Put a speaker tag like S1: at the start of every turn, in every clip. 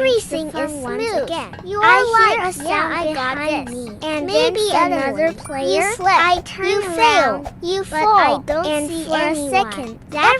S1: Everything
S2: the
S1: is
S2: fun ones
S1: smooth.
S2: again.
S1: You
S2: I
S1: are
S2: hear
S1: like,
S2: a sound
S1: yeah, I got
S2: behind
S1: this.
S2: me,
S1: And
S2: maybe
S1: then
S2: another
S1: suddenly,
S2: player.
S1: You slip,
S2: I turn
S1: you
S2: around,
S1: fail, you
S2: but
S1: fall,
S2: I don't
S1: and
S2: see
S1: for
S2: anyone.
S1: a second, that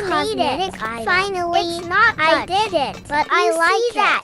S1: cosmetic
S2: it.
S1: item.
S2: Finally,
S1: It's not
S2: I
S1: much,
S2: did it.
S1: but
S2: I
S1: you
S2: like
S1: see that.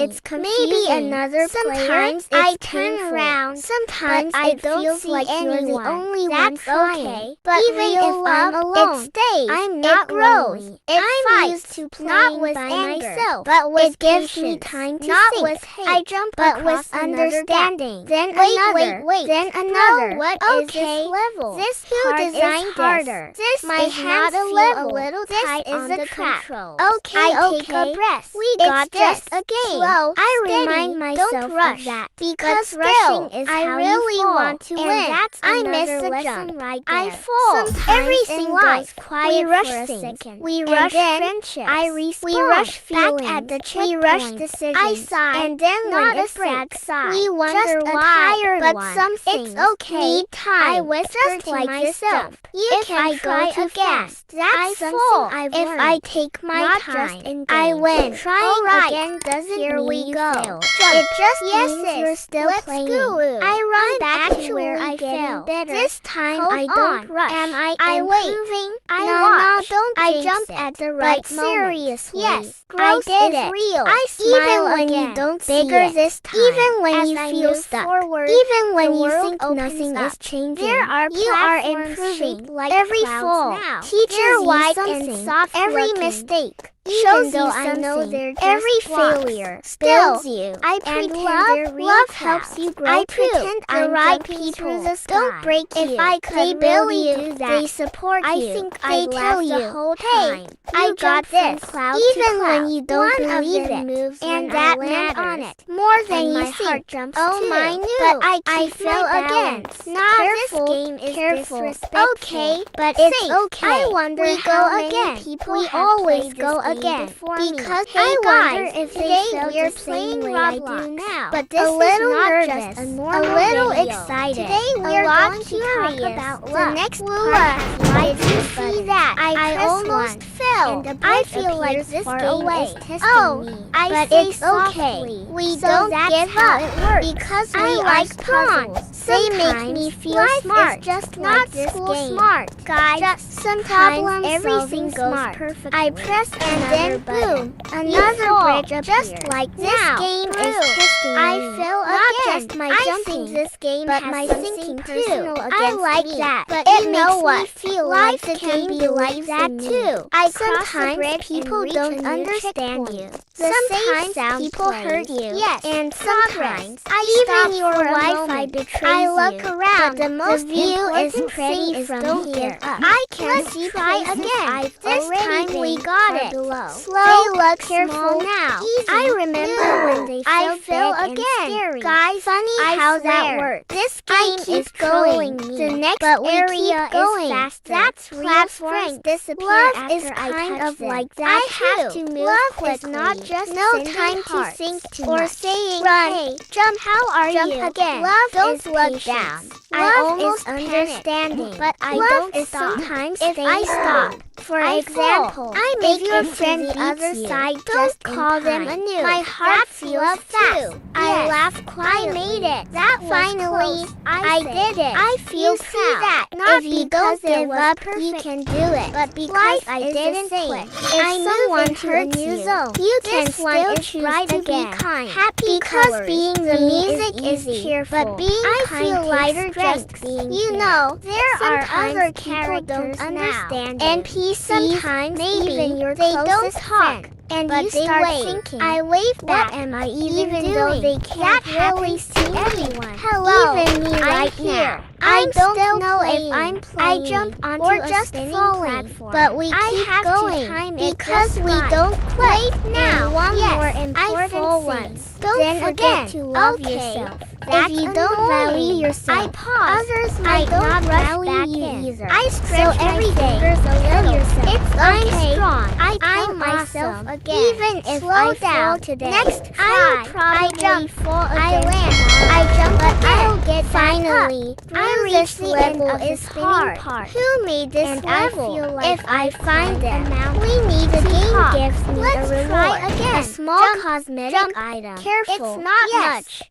S2: It's confusing.
S1: Maybe another
S2: Sometimes
S1: player.
S2: I
S1: It's
S2: turn
S1: painful.
S2: around.
S1: Sometimes
S2: but I
S1: it
S2: don't
S1: feels
S2: see
S1: like you're the
S2: anyone.
S1: only one
S2: That's
S1: crying.
S2: okay. But
S1: Even
S2: real
S1: if I'm
S2: love,
S1: alone,
S2: it stays.
S1: I'm not
S2: it grows.
S1: lonely.
S2: It
S1: I'm
S2: fights.
S1: used to
S2: Not
S1: playing
S2: with
S1: by
S2: anger,
S1: myself.
S2: but with
S1: It gives me
S2: patience.
S1: time to
S2: not
S1: think.
S2: with hate. I jump
S1: but
S2: across
S1: with
S2: another
S1: understanding.
S2: gap.
S1: Then
S2: Wait,
S1: another.
S2: wait,
S1: Then another.
S2: What is
S1: Okay.
S2: this level?
S1: This
S2: Who
S1: part
S2: designed
S1: is harder.
S2: this?
S1: My
S2: is
S1: hands
S2: not a
S1: feel
S2: level.
S1: a little
S2: This
S1: tight
S2: is
S1: on
S2: the
S1: the
S2: trap.
S1: controls.
S2: Okay,
S1: Take
S2: okay.
S1: a breath.
S2: We
S1: It's
S2: got
S1: just
S2: this.
S1: a game.
S2: Slow,
S1: I
S2: steady.
S1: remind myself
S2: Don't rush
S1: of that
S2: because
S1: but still,
S2: rushing is
S1: I
S2: how
S1: really
S2: you fall.
S1: want to
S2: And
S1: win.
S2: that's
S1: I miss
S2: another
S1: the
S2: lesson
S1: jump.
S2: right
S1: I
S2: there.
S1: fall.
S2: Sometimes
S1: Everything
S2: in
S1: goes
S2: life,
S1: quiet
S2: we rush
S1: for a
S2: things.
S1: second.
S2: We
S1: And
S2: rush
S1: then
S2: friendships.
S1: I respond.
S2: We rush
S1: back
S2: feelings.
S1: at the
S2: We rush
S1: checkpoint.
S2: decisions.
S1: I sigh.
S2: And then
S1: not
S2: when
S1: a
S2: it
S1: sad
S2: breaks,
S1: sigh.
S2: we wonder
S1: just a
S2: why.
S1: tired
S2: But
S1: one.
S2: some
S1: It's
S2: things
S1: okay.
S2: need time.
S1: I whisper
S2: Just
S1: to
S2: like this
S1: myself.
S2: jump.
S1: You
S2: If
S1: can
S2: I go
S1: try
S2: too
S1: again.
S2: fast,
S1: That's
S2: I
S1: something
S2: fall.
S1: I've
S2: If
S1: learned.
S2: I take my
S1: Not
S2: time,
S1: just in
S2: I
S1: games.
S2: win.
S1: Trying
S2: All right.
S1: again doesn't
S2: Here
S1: mean
S2: we
S1: you
S2: go.
S1: fail.
S2: It just
S1: Yes,
S2: means
S1: sis.
S2: you're still
S1: Let's
S2: playing.
S1: go.
S2: I run
S1: I'm
S2: back to where
S1: actually
S2: I
S1: getting
S2: fell.
S1: better.
S2: This time
S1: Hold
S2: I don't
S1: on.
S2: rush.
S1: Am I
S2: wait.
S1: improving?
S2: I
S1: No,
S2: watch.
S1: don't
S2: I
S1: jinx
S2: jump
S1: it.
S2: at the
S1: But
S2: right moment.
S1: seriously,
S2: Yes,
S1: I
S2: growth
S1: did
S2: is
S1: it.
S2: real.
S1: I
S2: Even
S1: smile
S2: when
S1: again.
S2: you don't see
S1: Bigger
S2: it.
S1: this time.
S2: Even when
S1: As
S2: you
S1: I
S2: feel
S1: move
S2: stuck.
S1: forward,
S2: Even when
S1: the
S2: you
S1: world
S2: think
S1: opens
S2: nothing
S1: up.
S2: is changing.
S1: There are
S2: You are
S1: platforms
S2: improving.
S1: shaped like
S2: Every
S1: clouds
S2: fall
S1: now.
S2: teaches
S1: They're
S2: you
S1: wide
S2: something.
S1: and soft
S2: Every
S1: looking.
S2: mistake
S1: Even
S2: shows
S1: though
S2: you
S1: I
S2: something.
S1: know they're just
S2: Every
S1: blocks.
S2: failure
S1: Still,
S2: builds you.
S1: I
S2: And
S1: pretend
S2: love,
S1: they're real
S2: love
S1: clouds.
S2: helps you grow
S1: I
S2: too.
S1: pretend
S2: The
S1: I'm
S2: right
S1: jumping
S2: people
S1: through the sky.
S2: don't break
S1: If
S2: you.
S1: I could
S2: They
S1: build
S2: build
S1: you,
S2: you.
S1: that,
S2: They support
S1: I
S2: you.
S1: think
S2: They
S1: I'd
S2: tell
S1: laugh
S2: you,
S1: the whole
S2: hey,
S1: time.
S2: I
S1: You
S2: got
S1: jump from
S2: this.
S1: cloud to
S2: Even
S1: cloud.
S2: when you don't
S1: One of
S2: believe
S1: them
S2: it.
S1: moves
S2: And
S1: when
S2: that
S1: I land
S2: matters
S1: on it.
S2: more than
S1: And
S2: you
S1: my
S2: think.
S1: heart jumps
S2: Oh
S1: too.
S2: my knew.
S1: But I
S2: I
S1: keep
S2: fell
S1: my
S2: again.
S1: balance.
S2: Nah,
S1: Careful,
S2: this game is
S1: careful.
S2: disrespectful.
S1: Okay,
S2: but
S1: safe.
S2: it's okay.
S1: I wonder
S2: we
S1: how
S2: go
S1: many
S2: again.
S1: people
S2: We
S1: have
S2: always
S1: played
S2: go
S1: this game
S2: again
S1: before me.
S2: because
S1: Hey
S2: I wonder
S1: guys,
S2: if
S1: today
S2: they felt
S1: we're
S2: the
S1: playing
S2: same way I do
S1: Roblox.
S2: now.
S1: But this
S2: a little
S1: is not
S2: nervous,
S1: just a
S2: a
S1: normal
S2: little
S1: video.
S2: excited.
S1: Today we
S2: a
S1: are
S2: lot
S1: going to
S2: curious.
S1: talk about
S2: the
S1: love.
S2: next
S1: Woo-ah.
S2: part has light
S1: Did you
S2: buttons.
S1: see that?
S2: I
S1: pressed
S2: almost
S1: one,
S2: fell.
S1: and a
S2: I
S1: brick
S2: feel like
S1: appears
S2: this
S1: far
S2: game
S1: away.
S2: is testing
S1: Oh,
S2: me.
S1: I
S2: but
S1: say
S2: it's okay.
S1: softly.
S2: We
S1: So
S2: don't
S1: that's
S2: give
S1: how
S2: up
S1: it works.
S2: because
S1: I
S2: we
S1: like
S2: are strong.
S1: puzzles.
S2: They make
S1: Sometimes
S2: me feel
S1: life
S2: smart.
S1: is just
S2: not
S1: like this
S2: school
S1: game.
S2: smart, guys.
S1: Just
S2: Sometimes everything
S1: problem-solving
S2: goes
S1: smart.
S2: perfectly.
S1: I press
S2: and
S1: another
S2: then
S1: button.
S2: boom,
S1: You
S2: another
S1: fall.
S2: bridge
S1: Just
S2: appears.
S1: like
S2: this
S1: now.
S2: game
S1: Through.
S2: is testing
S1: I
S2: me.
S1: fell
S2: Not
S1: again.
S2: just my
S1: I
S2: jumping,
S1: think this game
S2: but
S1: has
S2: my
S1: something
S2: sinking
S1: personal
S2: too.
S1: against
S2: I like
S1: me.
S2: that,
S1: But
S2: it
S1: you
S2: makes
S1: know
S2: me
S1: what?
S2: feel
S1: Life
S2: like the
S1: can
S2: game
S1: be
S2: believes
S1: like that
S2: in me.
S1: too.
S2: I
S1: Sometimes
S2: cross the bridge
S1: people
S2: and
S1: don't
S2: reach a new
S1: understand
S2: checkpoint.
S1: you.
S2: The
S1: Sometimes
S2: safe sound
S1: people
S2: plays.
S1: hurt you.
S2: Yes,
S1: and
S2: sometimes
S1: sometimes even
S2: stop
S1: your
S2: for a
S1: Wi-Fi
S2: moment.
S1: betrays
S2: I look
S1: you.
S2: around.
S1: But the most
S2: view is
S1: important
S2: pretty
S1: thing is
S2: from
S1: don't
S2: here.
S1: give up.
S2: I can
S1: Let's
S2: see
S1: try
S2: places
S1: again.
S2: I've
S1: This
S2: already
S1: time we
S2: been
S1: got
S2: far
S1: it.
S2: below.
S1: Slow,
S2: they look
S1: careful,
S2: small now.
S1: easy,
S2: I remember
S1: new.
S2: when they
S1: I
S2: felt
S1: fell
S2: big and
S1: again.
S2: scary.
S1: Guys,
S2: funny
S1: I
S2: how that
S1: swear.
S2: works.
S1: This
S2: I
S1: game
S2: keep
S1: is trolling
S2: going.
S1: me.
S2: The next
S1: but we
S2: area
S1: keep going.
S2: is faster.
S1: That's real
S2: Platforms
S1: strength.
S2: disappear
S1: Love
S2: after
S1: is
S2: I
S1: kind
S2: touch
S1: of
S2: them.
S1: like that
S2: I have
S1: too.
S2: to move
S1: Love
S2: quickly.
S1: is not just
S2: no
S1: sending
S2: time
S1: hearts
S2: to think too
S1: or
S2: much.
S1: saying,
S2: Run,
S1: hey,
S2: jump. How are
S1: jump
S2: you?
S1: again.
S2: Love
S1: Don't
S2: is
S1: look
S2: patience.
S1: down.
S2: I
S1: Love
S2: almost
S1: is
S2: panic,
S1: understanding.
S2: but I
S1: Love
S2: don't
S1: is
S2: stop.
S1: sometimes
S2: If I
S1: staying
S2: stop,
S1: calm.
S2: for
S1: I
S2: example,
S1: fall. I
S2: if
S1: make
S2: your
S1: it to
S2: friend
S1: the
S2: beats
S1: other
S2: you,
S1: side
S2: don't
S1: just in
S2: call them
S1: time.
S2: a noob.
S1: My heart
S2: That's
S1: feels
S2: love
S1: fast.
S2: too.
S1: I
S2: Yes,
S1: laugh quietly.
S2: I made it.
S1: That was
S2: Finally,
S1: close.
S2: I
S1: say.
S2: did it.
S1: I feel
S2: You see
S1: proud.
S2: that?
S1: Not
S2: If you
S1: because
S2: don't
S1: it
S2: give
S1: was
S2: up,
S1: perfect,
S2: you can do it.
S1: but because
S2: Life
S1: I
S2: is
S1: didn't
S2: the same.
S1: quit.
S2: If
S1: I move
S2: someone
S1: into a
S2: hurts
S1: new
S2: you,
S1: zone.
S2: you
S1: This
S2: can
S1: one
S2: still
S1: is
S2: choose
S1: right
S2: to
S1: again.
S2: be kind.
S1: Happy
S2: because
S1: colors.
S2: being
S1: The
S2: me
S1: music
S2: is
S1: is
S2: easy,
S1: cheerful.
S2: but being
S1: I
S2: kind
S1: feel
S2: takes
S1: lighter
S2: strength.
S1: just being
S2: You
S1: here.
S2: know, there are
S1: Sometimes
S2: other
S1: people
S2: characters
S1: don't understand
S2: now.
S1: you.
S2: NPCs,
S1: Sometimes
S2: maybe
S1: even your
S2: they
S1: closest
S2: don't talk.
S1: friend.
S2: And
S1: But
S2: you
S1: they
S2: start
S1: wave.
S2: thinking,
S1: I wave back.
S2: what am I even
S1: Even
S2: doing?
S1: though they can't
S2: that really
S1: really
S2: see
S1: see
S2: everyone.
S1: Hello,
S2: Even me
S1: I'm
S2: right
S1: here.
S2: now. I
S1: I'm
S2: don't
S1: still
S2: know
S1: playing.
S2: if I'm
S1: I
S2: playing
S1: jump onto
S2: or
S1: a
S2: just
S1: spinning
S2: falling.
S1: platform.
S2: But we
S1: I
S2: keep
S1: have to
S2: going
S1: time it
S2: because
S1: just
S2: we
S1: right.
S2: don't quit.
S1: Wait now.
S2: And one
S1: Yes,
S2: more
S1: I
S2: important
S1: fall
S2: thing.
S1: once.
S2: Don't
S1: Then
S2: forget
S1: again.
S2: to love
S1: Okay.
S2: yourself.
S1: That's
S2: if you don't
S1: annoying.
S2: value yourself,
S1: I pause.
S2: others
S1: I
S2: might
S1: don't
S2: not
S1: rush
S2: value
S1: back
S2: you
S1: in.
S2: either.
S1: I stretch
S2: so
S1: my
S2: every day,
S1: fingers a
S2: tell
S1: little.
S2: yourself,
S1: It's
S2: I'm
S1: okay.
S2: strong.
S1: I tell
S2: I'm
S1: myself
S2: awesome.
S1: again.
S2: Even if
S1: Slow
S2: I
S1: down.
S2: fall today,
S1: Next
S2: I
S1: try.
S2: will probably
S1: I jump.
S2: fall
S1: I
S2: again
S1: land.
S2: tomorrow.
S1: I jump
S2: but
S1: again.
S2: I'll get
S1: Finally,
S2: back up.
S1: I
S2: Through
S1: reach
S2: this
S1: the
S2: level
S1: end of the
S2: is
S1: spinning
S2: hard.
S1: part.
S2: Who made this
S1: And
S2: level?
S1: I feel like
S2: if I find
S1: climbed
S2: them,
S1: a mountain.
S2: we need
S1: The
S2: to
S1: game
S2: talk.
S1: gives me
S2: Let's
S1: a reward.
S2: try again.
S1: A small
S2: Jump,
S1: cosmetic
S2: jump.
S1: item.
S2: Careful.
S1: It's not
S2: Yes.
S1: much.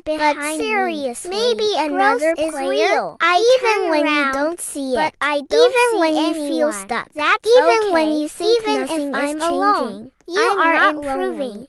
S1: stand behind
S2: but
S1: me.
S2: seriously,
S1: Maybe another
S2: growth is
S1: player.
S2: real.
S1: Even when
S2: around,
S1: you don't see
S2: but
S1: it.
S2: I don't
S1: Even
S2: see
S1: when you
S2: anyone.
S1: feel stuck.
S2: That's
S1: Even
S2: okay.
S1: when you think
S2: Even
S1: nothing
S2: if
S1: is
S2: I'm
S1: changing.
S2: alone, you
S1: I'm
S2: are
S1: not
S2: improving.
S1: lonely.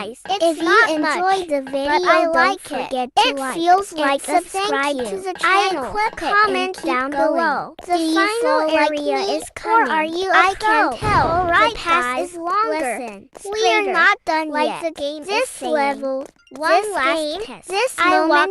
S2: guys.
S1: It's
S2: If you
S1: not
S2: enjoyed
S1: much,
S2: the video,
S1: but I
S2: don't
S1: like
S2: forget
S1: it.
S2: to
S1: It
S2: like
S1: feels
S2: and
S1: like a
S2: subscribe
S1: thank you.
S2: to the
S1: I
S2: channel.
S1: equip it
S2: Comment
S1: and
S2: down
S1: keep going.
S2: below.
S1: Do
S2: The
S1: you
S2: final
S1: feel like
S2: area
S1: me,
S2: is coming.
S1: or are you a
S2: I
S1: pro?
S2: can tell.
S1: Alright,
S2: The path
S1: guys,
S2: is longer.
S1: listen. We
S2: Straighter.
S1: are not done
S2: Like
S1: yet.
S2: the game is
S1: This
S2: saying.
S1: level,
S2: This
S1: last
S2: game,
S1: test.
S2: this
S1: I
S2: moment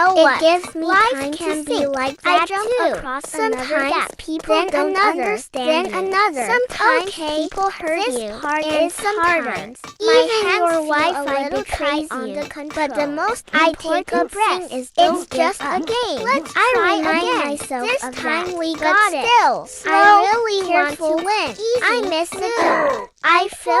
S1: know
S2: It
S1: what?
S2: gives me
S1: Life
S2: time
S1: can
S2: to
S1: be
S2: think.
S1: like
S2: I
S1: that
S2: jump
S1: too.
S2: across another
S1: Sometimes
S2: gap. People
S1: then
S2: don't
S1: another,
S2: understand
S1: then
S2: you.
S1: another.
S2: Sometimes
S1: Okay,
S2: people hurt
S1: this
S2: you.
S1: part
S2: And
S1: is harder.
S2: sometimes
S1: My
S2: even
S1: hands
S2: your
S1: feel a
S2: Wi-Fi
S1: little
S2: betrays
S1: tight on
S2: you.
S1: the control.
S2: But the most
S1: I take a
S2: important
S1: breath.
S2: thing is
S1: It's
S2: don't give
S1: just
S2: up.
S1: a game.
S2: Let's
S1: I
S2: try
S1: remind
S2: again.
S1: myself
S2: This
S1: of
S2: time
S1: that.
S2: we
S1: But
S2: got it.
S1: still,
S2: Slow,
S1: I really want
S2: careful,
S1: to win.
S2: easy,
S1: I miss the
S2: good.
S1: jump. I feel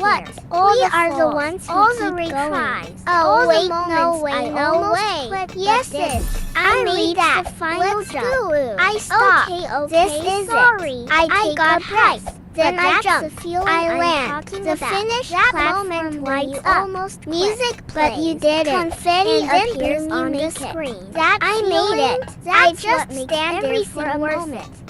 S2: What?
S1: here.
S2: All
S1: We
S2: the
S1: are the
S2: flaws,
S1: ones who
S2: all
S1: keep
S2: the
S1: going.
S2: retries,
S1: Oh,
S2: all the
S1: wait,
S2: moments
S1: no way,
S2: I
S1: no
S2: almost
S1: way.
S2: quit but
S1: Yes,
S2: didn't.
S1: I
S2: made
S1: read that.
S2: the final
S1: Let's
S2: jump.
S1: do.
S2: I stopped.
S1: Okay,
S2: This is
S1: sorry.
S2: it. I take
S1: got
S2: a breath.
S1: hype.
S2: Then
S1: But
S2: I
S1: that's
S2: jump.
S1: the feeling
S2: I
S1: I'm
S2: land.
S1: talking
S2: The
S1: about.
S2: finish
S1: That
S2: platform
S1: moment when
S2: lights
S1: you
S2: up.
S1: almost quit.
S2: Music
S1: But
S2: plays.
S1: you did it.
S2: Confetti
S1: And then
S2: appears
S1: boom, you
S2: on the
S1: make it.
S2: screen.
S1: That
S2: I
S1: feeling,
S2: made it. I
S1: that's
S2: just
S1: what makes
S2: stand there for
S1: everything
S2: a
S1: worth
S2: moment.
S1: it.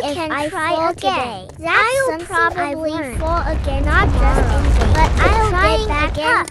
S2: if
S1: can
S2: I
S1: try
S2: fall
S1: again.
S2: today.
S1: I'll
S2: That's something I've
S1: probably
S2: learned.
S1: fall again
S2: Not just
S1: tomorrow,
S2: in games,
S1: but I'll
S2: trying
S1: get back
S2: again
S1: up.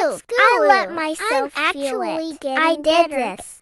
S2: I let
S1: I'm
S2: myself feel
S1: actually
S2: it.
S1: getting
S2: I did
S1: better.
S2: this.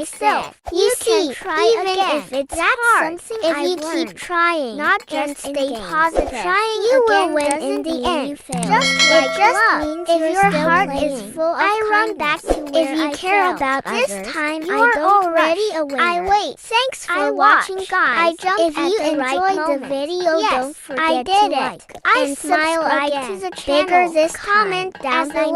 S1: myself.
S2: You
S1: can
S2: see,
S1: try
S2: even
S1: again.
S2: if it's
S1: That's
S2: hard,
S1: something
S2: if
S1: I've
S2: you
S1: learned.
S2: keep trying,
S1: Not
S2: and
S1: just in
S2: stay
S1: games.
S2: positive,
S1: Trying
S2: you will
S1: again
S2: win in
S1: doesn't
S2: the
S1: mean
S2: end.
S1: you fail.
S2: Just
S1: It
S2: like
S1: just
S2: love,
S1: means
S2: if
S1: you're
S2: your
S1: still
S2: heart
S1: playing.
S2: is full of
S1: I run
S2: kindness,
S1: back to where
S2: if you
S1: I
S2: care
S1: fell.
S2: about
S1: This
S2: others,
S1: time
S2: you
S1: I
S2: are
S1: don't
S2: already
S1: rush.
S2: a winner.
S1: I wait.
S2: Thanks for
S1: I
S2: watching,
S1: watch.
S2: guys.
S1: I jump
S2: if
S1: at
S2: you
S1: the right
S2: enjoyed
S1: moment.
S2: the video,
S1: Yes,
S2: don't
S1: I
S2: forget
S1: did
S2: to
S1: it.
S2: like
S1: I
S2: and smile
S1: subscribe
S2: again.
S1: to the
S2: Bigger
S1: channel.
S2: this
S1: Comment
S2: time,
S1: down
S2: as I
S1: below.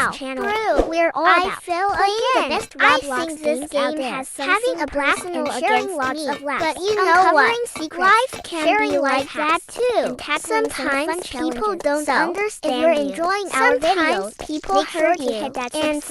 S2: Wow,
S1: this channel.
S2: true.
S1: We're all
S2: I
S1: about
S2: feel
S1: playing
S2: again.
S1: the best
S2: I
S1: Roblox
S2: think this
S1: games out
S2: game
S1: there.
S2: has
S1: Having
S2: something
S1: a blast
S2: personal
S1: and sharing
S2: against
S1: lots
S2: me.
S1: of laughs.
S2: But you know
S1: Uncovering
S2: what?
S1: secrets,
S2: Life can
S1: sharing
S2: be
S1: life
S2: like that
S1: hacks,
S2: too.
S1: and tackling some fun
S2: Sometimes people
S1: challenges.
S2: don't
S1: So,
S2: understand
S1: if you're
S2: you.
S1: enjoying our
S2: Sometimes
S1: videos,
S2: people
S1: make sure
S2: hurt
S1: to
S2: you.
S1: hit that
S2: And
S1: subscribe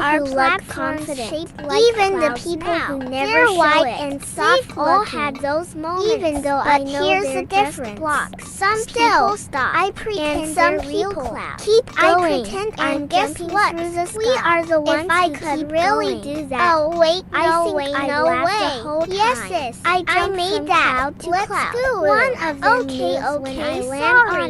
S2: are
S1: who look
S2: platforms
S1: confident.
S2: shaped like
S1: Even the
S2: clouds
S1: people
S2: now.
S1: who never
S2: They're
S1: show
S2: white
S1: it.
S2: and soft
S1: We've all
S2: looking.
S1: had those moments.
S2: Even though
S1: but
S2: I know
S1: here's
S2: they're
S1: the
S2: just
S1: difference.
S2: blocks.
S1: Some
S2: Still,
S1: people stop.
S2: I pretend
S1: and
S2: they're
S1: some
S2: real
S1: people
S2: clouds.
S1: keep
S2: I
S1: going.
S2: pretend
S1: and
S2: I'm
S1: guess
S2: jumping
S1: what?
S2: through the
S1: We
S2: sky.
S1: are the ones
S2: If I
S1: who
S2: could
S1: keep
S2: really
S1: going.
S2: do that,
S1: Oh wait,
S2: I
S1: no
S2: think
S1: way,
S2: I'd
S1: no
S2: laugh
S1: way.
S2: the whole
S1: Yes,
S2: time.
S1: sis.
S2: I
S1: I
S2: jumped
S1: made
S2: from
S1: that.
S2: cloud to
S1: Let's
S2: cloud.
S1: do it.
S2: One of them
S1: Okay,
S2: moves when I
S1: okay,
S2: land
S1: sorry.
S2: on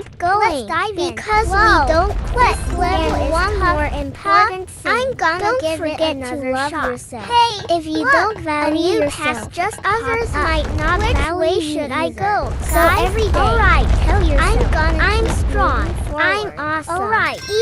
S2: keep going.
S1: Let's dive in.
S2: Because
S1: Whoa.
S2: we don't quit.
S1: This level
S2: And
S1: is
S2: one
S1: tough.
S2: more important thing.
S1: I'm gonna
S2: don't
S1: give it
S2: forget
S1: another
S2: to love
S1: shot.
S2: yourself.
S1: Hey,
S2: if you
S1: look,
S2: don't
S1: a
S2: value
S1: new
S2: yourself,
S1: task just
S2: others
S1: popped up.
S2: might not
S1: Which
S2: value
S1: way
S2: you
S1: should I
S2: either.
S1: go?
S2: So
S1: Guys,
S2: every day,
S1: alright,
S2: tell yourself,
S1: I'm
S2: I'm
S1: keep
S2: strong.
S1: moving
S2: I'm
S1: forward.
S2: awesome.
S1: Alright,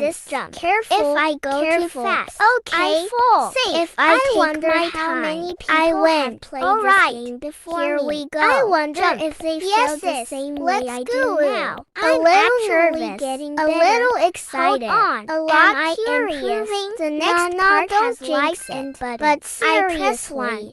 S2: balance.
S1: this jump.
S2: Careful.
S1: If I go
S2: Careful.
S1: too fast,
S2: Okay.
S1: I fall.
S2: Safe.
S1: If I take
S2: wonder
S1: my
S2: how
S1: time,
S2: many people
S1: I win.
S2: have played
S1: All
S2: this
S1: right.
S2: game before
S1: Here
S2: me.
S1: we go.
S2: I wonder
S1: Jump.
S2: if they
S1: Yes,
S2: feel the
S1: sis.
S2: same
S1: Let's
S2: way I
S1: go.
S2: do now.
S1: I'm
S2: A little
S1: actually
S2: nervous,
S1: getting
S2: a
S1: better.
S2: little excited,
S1: Hold on.
S2: a lot
S1: Am I
S2: curious.
S1: improving?
S2: The next
S1: No,
S2: part
S1: don't
S2: has
S1: jinx
S2: likes
S1: it.
S2: and buttons.
S1: But
S2: I press
S1: seriously,
S2: 1.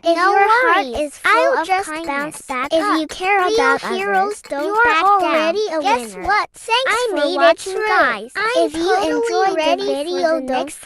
S2: But if
S1: No
S2: your heart
S1: worries.
S2: is full
S1: I'll
S2: of
S1: just
S2: kindness,
S1: bounce back
S2: if
S1: up.
S2: you care
S1: Real
S2: about
S1: heroes
S2: others,
S1: don't
S2: you're
S1: back
S2: already
S1: down.
S2: a
S1: Guess
S2: winner.
S1: what? Thanks
S2: I
S1: for
S2: made it
S1: watching,
S2: through.
S1: guys.
S2: I'm
S1: if you
S2: totally
S1: enjoyed the
S2: ready for
S1: video,
S2: the
S1: don't
S2: next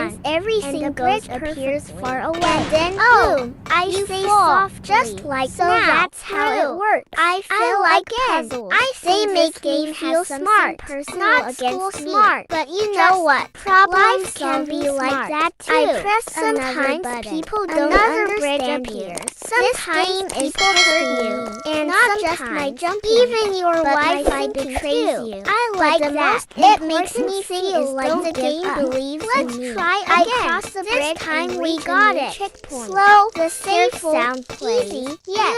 S1: happens every
S2: and the
S1: single
S2: bridge
S1: appears
S2: perfectly.
S1: far away.
S2: And then
S1: boom,
S2: I
S1: you
S2: say
S1: fall,
S2: softly.
S1: just like
S2: So
S1: now.
S2: that's how
S1: True.
S2: it works.
S1: I feel like puzzles.
S2: I
S1: They
S2: say
S1: make
S2: this
S1: me
S2: game
S1: feel
S2: has something
S1: smart,
S2: personal
S1: not
S2: against
S1: school
S2: me.
S1: smart.
S2: But
S1: You know
S2: just
S1: what?
S2: problem
S1: Life can
S2: solving
S1: be like
S2: smart.
S1: that too.
S2: I press
S1: Sometimes
S2: Sometimes people don't understand you. Sometimes people hurt you, and not just my jumping. Even your Wi-Fi betrays you. I like that. It makes me feel like the game believes in me. Let's try again. I crossed the bridge. This time we got it. Slow, the safe sound easy. Yes.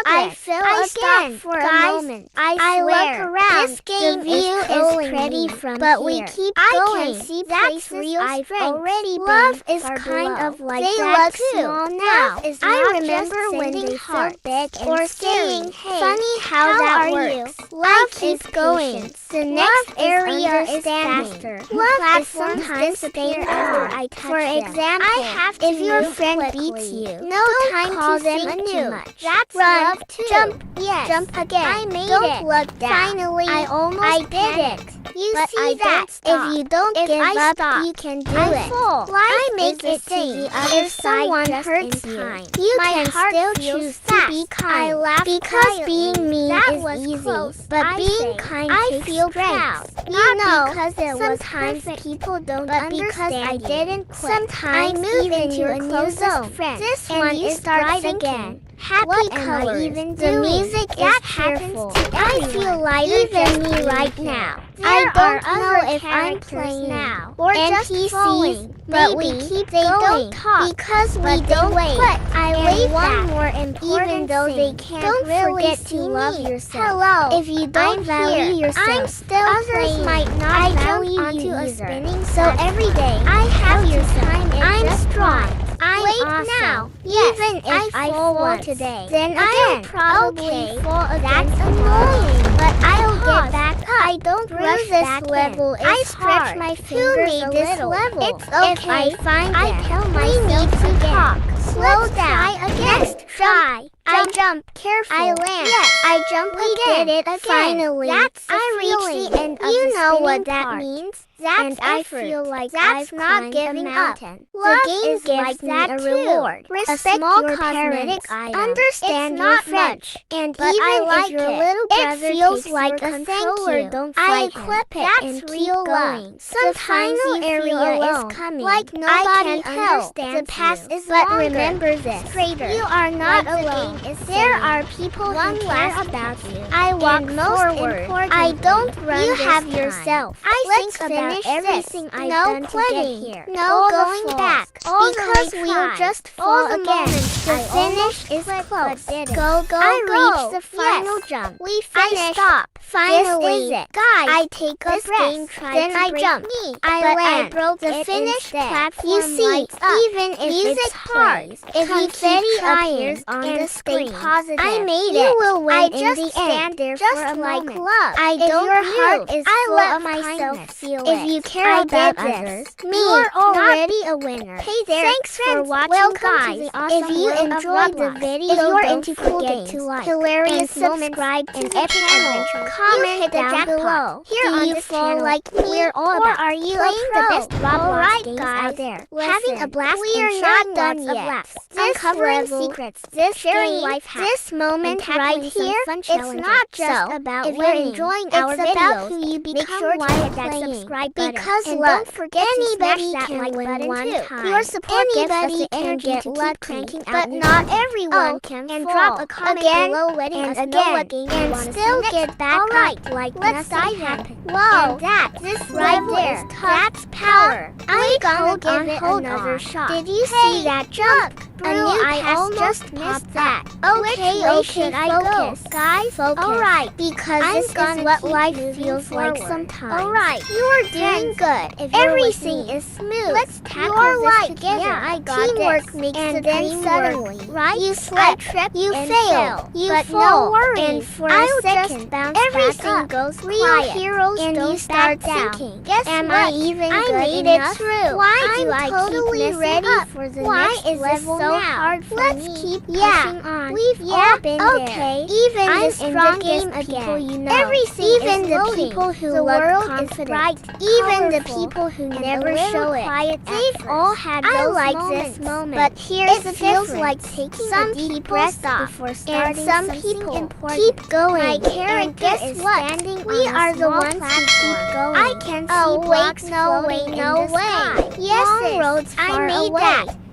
S2: I fell again for a moment. I look around. This game is pretty from but here. We keep going. Can see that's real I've already love is kind of like they that too. Small now. Is I remember when they felt big or saying, "Hey, funny how that works." Love is going. The next area is faster. Love is sometimes disappear after I touch For example, I have to if your friend beats you, no time to think too much. That's love too. Jump, yes. Jump again. I made it. Look down. Finally, I almost did it. You but see that? If you don't give up, you can do it. I make it to the other side. Someone hurts you can still choose to be kind. I laugh because being mean is easy, but being kind takes strength. You know, because sometimes people don't understand I didn't quit. Sometimes I move into a new zone. This one is right again. Happy colors. Even the music is cheerful. I feel lighter than me right now. I don't know if I'm playing now or NPCs, but we keep going because we don't quit. I wait one more important even though they can't don't really forget to love yourself. Hello, if you don't value yourself, I'm still others playing. Might not value onto a spinning. So every day I have your time. I'm strong. I'm wait awesome. Now. Yes, even if I fall today, then I'll probably fall again. That's annoying, but I'll get back up. I don't rush this level. I stretch my fingers a little. It's okay. If I find I tell myself to talk. Slow down. Next try. I jump carefully. I land. Yes, I jump again. Did it again. Finally, that's I reached the end of you know what that means. That's and I feel like that's I've not giving up. The game gives me a reward. Respect your parents. Understand it's not much. And but even I like if your little brother it feels like a controller, don't fight I equip it that's and real going. Sometimes the area is coming. Like nobody understands the past is but longer. Remember this. Straighter. You are not like alone. There are people who care about you. I walk forward. I don't run. You have yourself. I think about everything I've done to get here. No going back. Because we'll just fall again. The finish is close. Go, I reach the final jump. We finish. I stop. Finally, this is it. Guys, I take a breath. Then I jump. I land. Broke the finish platform. You see, even if it's hard, if you keep trying on the screen, I made it. You will win in the end. There just for a moment. Love. I don't your heart is full of myself. Feel it. If you care about others, you're already a winner. Hey there, thanks for watching, guys. If you enjoyed the video, if you're into cool games, hilarious subscribe to the channel. Comment down below. Here on this channel, like me, we're all about are you playing the best Roblox games out there? Having a blast. We are not done yet. Uncovering secrets. This sharing life hacks. This moment right here, it's not just about if you're enjoying our videos. It's about who you become. Make sure to hit that subscribe button. Because and don't forget anybody to smash that like button one too. Time. Your support anybody gives us the energy to keep cranking out, but not everyone can. And drop a comment below, letting us know what game you want to see next. Get back. Alright, like let's dive in. Whoa, this right there, that's power. I'm gonna give it another shot. Did you see that jump? A new pass just missed that. Okay, I focus. Guys, focus. Alright, because this is what life feels like sometimes. Alright, you are doing good. If everything is smooth, let's tackle this together. Yeah, I got teamwork this. Makes and the then suddenly, right? You slip, trip, you fail, you but fall. No worries. And for a second, bounce everything goes real heroes and you start thinking. Guess am what? I even I good made enough? It through. Why do I totally keep ready for the next level so hard for let's me. Keep pushing on. We've all been there. Even I'm the strongest people you know. Everything even is the people who the look world confident. Is bright, even the people who never show it. They've all had those like moments. This moment. But here's the feels like taking some a deep breath before starting and some people important. Keep going. My character is standing we are the ones who keep going. I can see blocks no way, no way. Yes, roads I made away. That.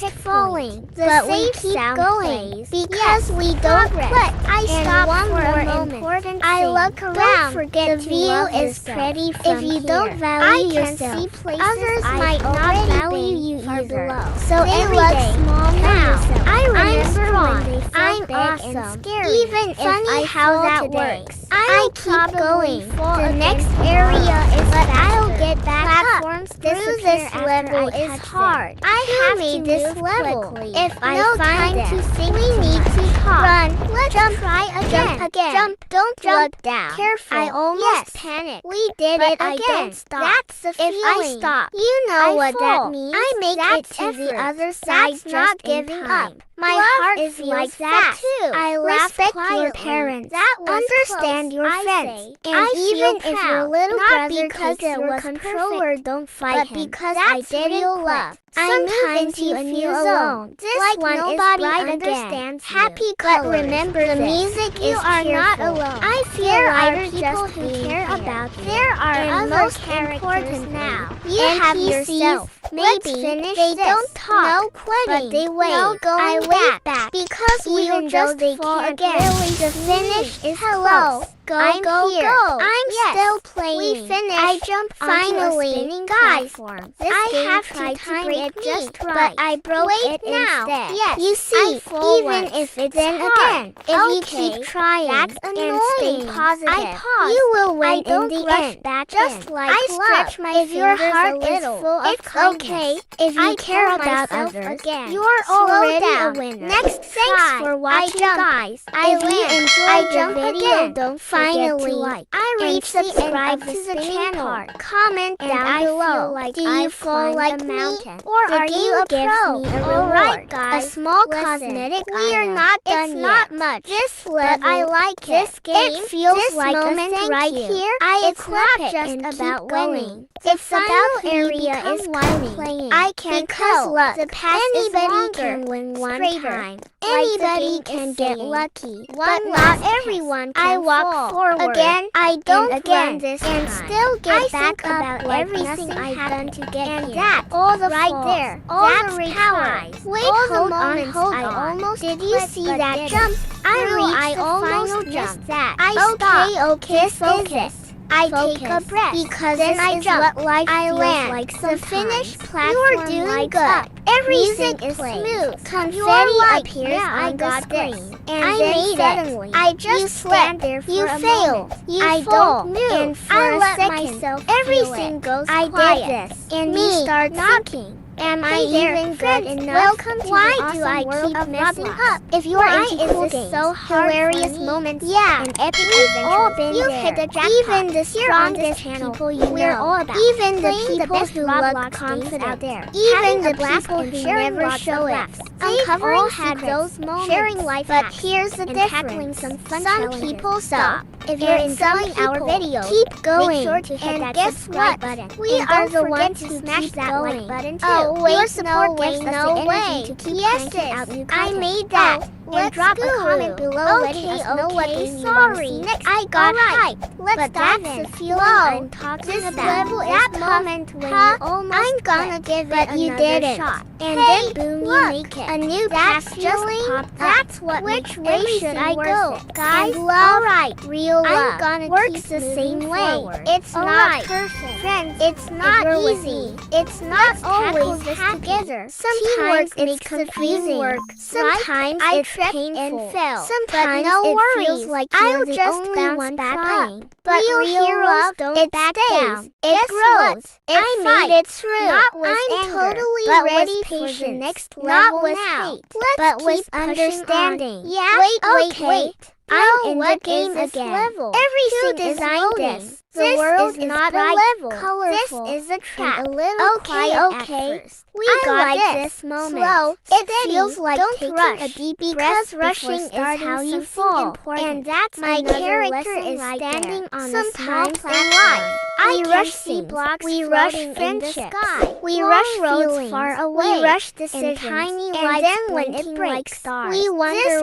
S2: just falling.
S1: But we
S2: safe
S1: keep
S2: sound
S1: going
S2: plays.
S1: because we don't
S2: Progress.
S1: quit.
S2: I
S1: And
S2: stop
S1: one
S2: for
S1: more
S2: a moment.
S1: important
S2: I
S1: thing.
S2: look
S1: Don't
S2: around.
S1: forget
S2: The
S1: to
S2: view
S1: love
S2: is
S1: yourself.
S2: pretty
S1: If
S2: from
S1: you
S2: here.
S1: don't value
S2: I can
S1: yourself,
S2: see places
S1: others
S2: I've
S1: might not
S2: already
S1: value
S2: been
S1: you
S2: far
S1: either.
S2: below.
S1: So
S2: They
S1: every
S2: look
S1: day,
S2: small
S1: tell
S2: now.
S1: yourself,
S2: I
S1: I'm
S2: remember
S1: strong.
S2: when they felt
S1: I'm
S2: big and
S1: awesome.
S2: scary.
S1: Even if
S2: Funny
S1: I
S2: how
S1: fall
S2: that
S1: today,
S2: works. I keep going. The next area is but I'll get back platforms up. Through this level is hard. I have made this level. If I find them, we need to talk. Run. Let's try again. Jump. Don't jump down. Careful. I almost panicked. We did it again. I don't stop. That's the feeling. If I stop, you know what that means. I make it to the other side. That's not giving up. My heart is like that too. I respect your parents. That understand your friends. And even if your little brother takes your controller, don't fight him. Because I did real love. Sometimes you feel alone. This like one nobody understands. Happy colors. But remember, the music is not alone. I feel like people who care about you. There are other characters now. You have yourself. Maybe they don't talk. No quitting. But they wait. No going back. Because even though they can't really, the finish is hello. Go. I'm still playing. We finished. I jumped finally, guys. I have tried to break it just right, but I broke it now. Yes, you see, even if it's hard, if you keep trying and stay positive, you will win in the end. Just like I stretch my fingers a little. It's okay if you care about others. You're already a winner. Next, thanks for watching, guys. If you enjoyed the video, don't finally like. I reached subscribe to the channel. Comment down below. Do you fall like me, or are you a pro? Alright, guys. A small cosmetic. We are not done yet. It's not much. This level, but I like it. This game, it feels like a thank you. It's not just about winning. It's about area is playing. I can tell the past anybody can win one time. Anybody can get lucky, but not everyone can I walk forward again. I don't run this and still get back up like everything I've done to get and here. That all the right falls, there, all that's the power. Wait, hold on. I almost did you see that jump? I almost just that. Okay, focus. I take a breath because then I jump. I land like the finish platform. You're doing good. Everything is smooth. Confetti appears on the screen, and then suddenly I just stand there for a moment. I don't move, and for a second, everything goes quiet. I did this, and me start thinking. Am I even good enough? Welcome to Why the awesome do I world keep of messing Roblox. Up? If you're into cool games, so hilarious moments, and epic adventures, all been you hit the jackpot. Even the strongest people you know, all about. Even the people who love confidence out there. Even the people who never show it. Uncovering had those moments, sharing life but here's the difference. Some people stop. If you're enjoying our video, keep going. Make sure to hit that subscribe button. We are the ones who smash that like button too. Oh wait, your support gives us the energy to keep cranking out new content. I made that. And drop a comment below letting us know what game you want to see next. I got hyped. Let's dive in. The feeling I'm talking about. Level that moment when you almost I'm gonna give it another shot. And then boom, you make it. A new path just popped up. That's what which way should I go? Guys, alright, real love. I'm gonna works the same way. It's not perfect. Friends, it's not easy. It's not always together. Sometimes it's confusing work. Sometimes it's painful. Sometimes it feels like I'll just bounce back up. But real heroes don't back down. It grows. I made it through. Not with I'm anger, totally but ready for the next level not with now. Hate, but with understanding. Yeah. Wait. I'm in the game again. Level. Everything is loading. The world is not a level. Colorful. This is a trap. A little okay. We got this moment. Slow. It feels like don't rush. A deep breath. Rushing is how you fall. And that's my character is standing on a small platform. We rush sea blocks. We rush friendship. We rush roads far away. We rush decisions. And tiny lights when it breaks. We wonder.